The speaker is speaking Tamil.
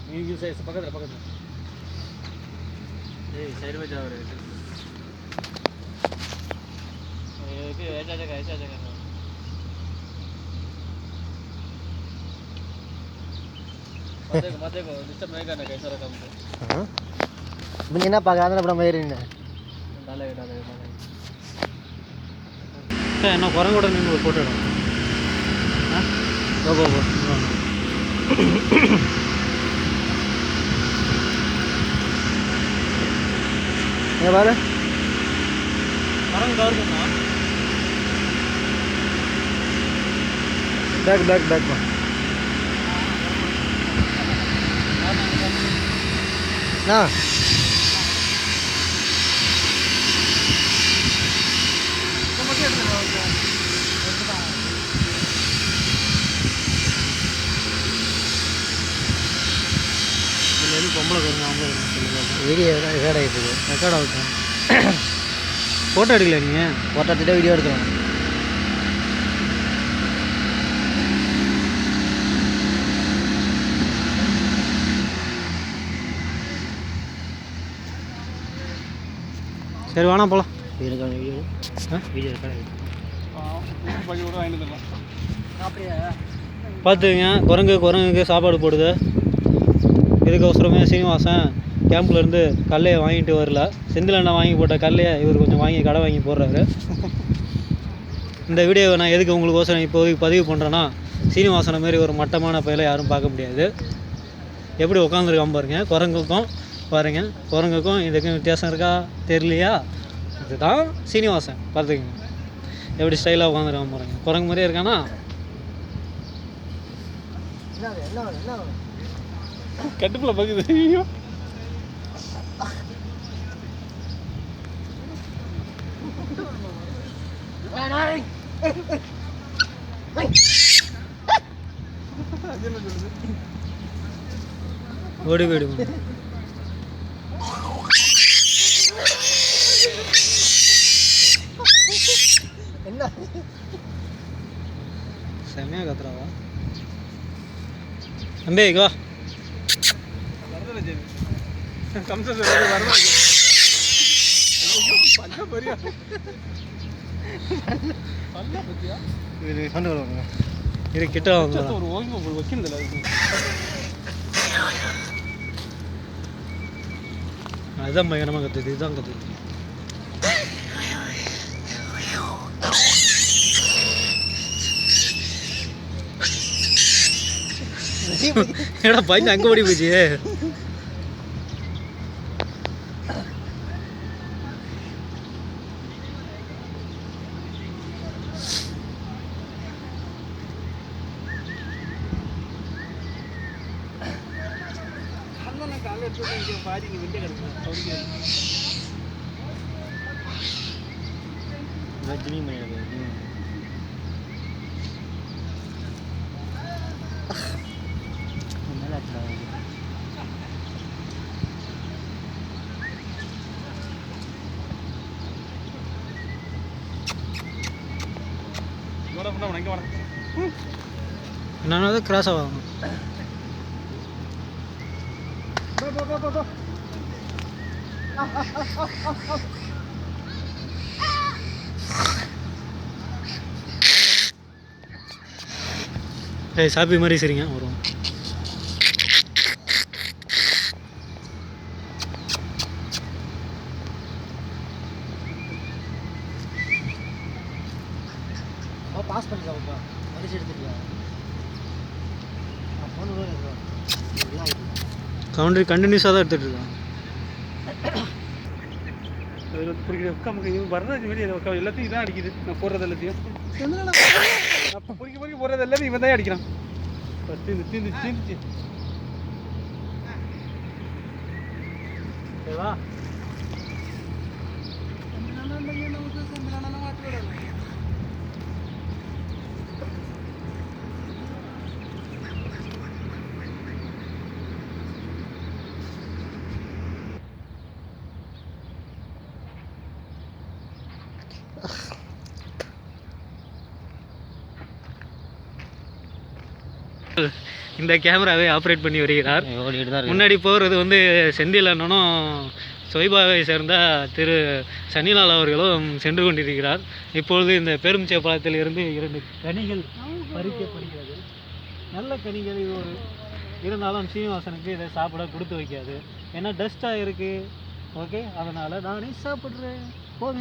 ये सही पकड़ ए साइड में जाओ रे ये ऐसा जगह मत देखो डिस्टर्ब नहीं करना कैसा रहा काम हां मुझे ना पका ना बड़ा मजे नहीं डालेगा என்ன குரங்கோட நின்று ஒரு போட்டோ எடுங்க போ ஏ பாரு குரங்கு கவர் பண்ணா பேக் ना வீடியோ ரெக்கார்ட் ஆகுது ஃபோட்டோ எடுக்கல நீங்கள் ஃபோட்டோ எடுத்துகிட்டே வீடியோ எடுக்கலாம் சரி வேணா போகலாம் வீடியோ பார்த்துங்க குரங்குக்கு சாப்பாடு போடுது இதுக்கோசரமே சீனிவாசன் கேம்ப்லேருந்து கல்லையை வாங்கிட்டு வரல செந்தில் அண்ணா வாங்கி போட்ட கல்லையை இவர் கொஞ்சம் கடை வாங்கி போடுறாரு. இந்த வீடியோவை நான் எதுக்கு உங்களுக்கோசரம் இப்போதைக்கு பதிவு பண்ணுறேன்னா சீனிவாசனை மாரி ஒரு மட்டமான பயில யாரும் பார்க்க முடியாது. எப்படி உட்காந்துருக்காம பாருங்க குரங்குக்கும் இதுக்கும் வித்தியாசம் இருக்கா தெரியலையா? இதுதான் சீனிவாசன் பார்த்துக்கங்க எப்படி ஸ்டைலாக உட்காந்துருக்காம பாருங்க குரங்கு மாதிரியே இருக்கானா கட்டுப்புல பகுது ஐயோ ஓடி போயிடுவோம் என்ன செமையா கத்துறாவா அம்பே இங்க வா கம்ச சொல்றது வரமா ஐயோ பல்ல பரியா பல்ல பத்தியா இது சண்டை வருவாங்க இது கிட்ட வந்து ஒரு ஓய்வு வைக்கிறதுல அதுதான் பயங்கரமாக கத்துது இதுதான் கத்துது ஏடா பயந்து அங்கே ஓடி போச்சு ரஜினி என்னது கிராஸ் ஆகும் ஏய் சாப்பி மாதிரி சரிங்க வரும் பாஸ் பண்ணிக்கலாம்ப்பா மரிச்சு எடுத்துக்கலாம் கவுண்டரி கண்டினியூஸாக தான் எடுத்துகிட்டு இருக்கான் வர்றது வெளியே எல்லாத்தையும் இதான் அடிக்குது நான் போடுறது எல்லாத்தையும் அப்போ பொறுக்கி போடுறது எல்லாத்தையும் இவன் தான் அடிக்கிறான் தீந்துச்சு சரிவா இந்த கேமராவை ஆப்ரேட் பண்ணி வருகிறார். ஓடிட்டு தான் முன்னாடி போகிறது வந்து செந்தில் அண்ணனும் சொய்பாவை சேர்ந்த திரு சன்னிலால் அவர்களும் சென்று கொண்டிருக்கிறார். இப்பொழுது இந்த பேருமிச்சை பழத்தில் இருந்து 2 கனிகள் பறிக்கப்படுகிறது. நல்ல கனிகள் இது ஒரு இருந்தாலும் சீனிவாசனுக்கு இதை சாப்பிட கொடுத்து வைக்காது. ஏன்னா டஸ்ட்டாக இருக்குது. ஓகே, அதனால் நானே சாப்பிட்றேன். போங்க.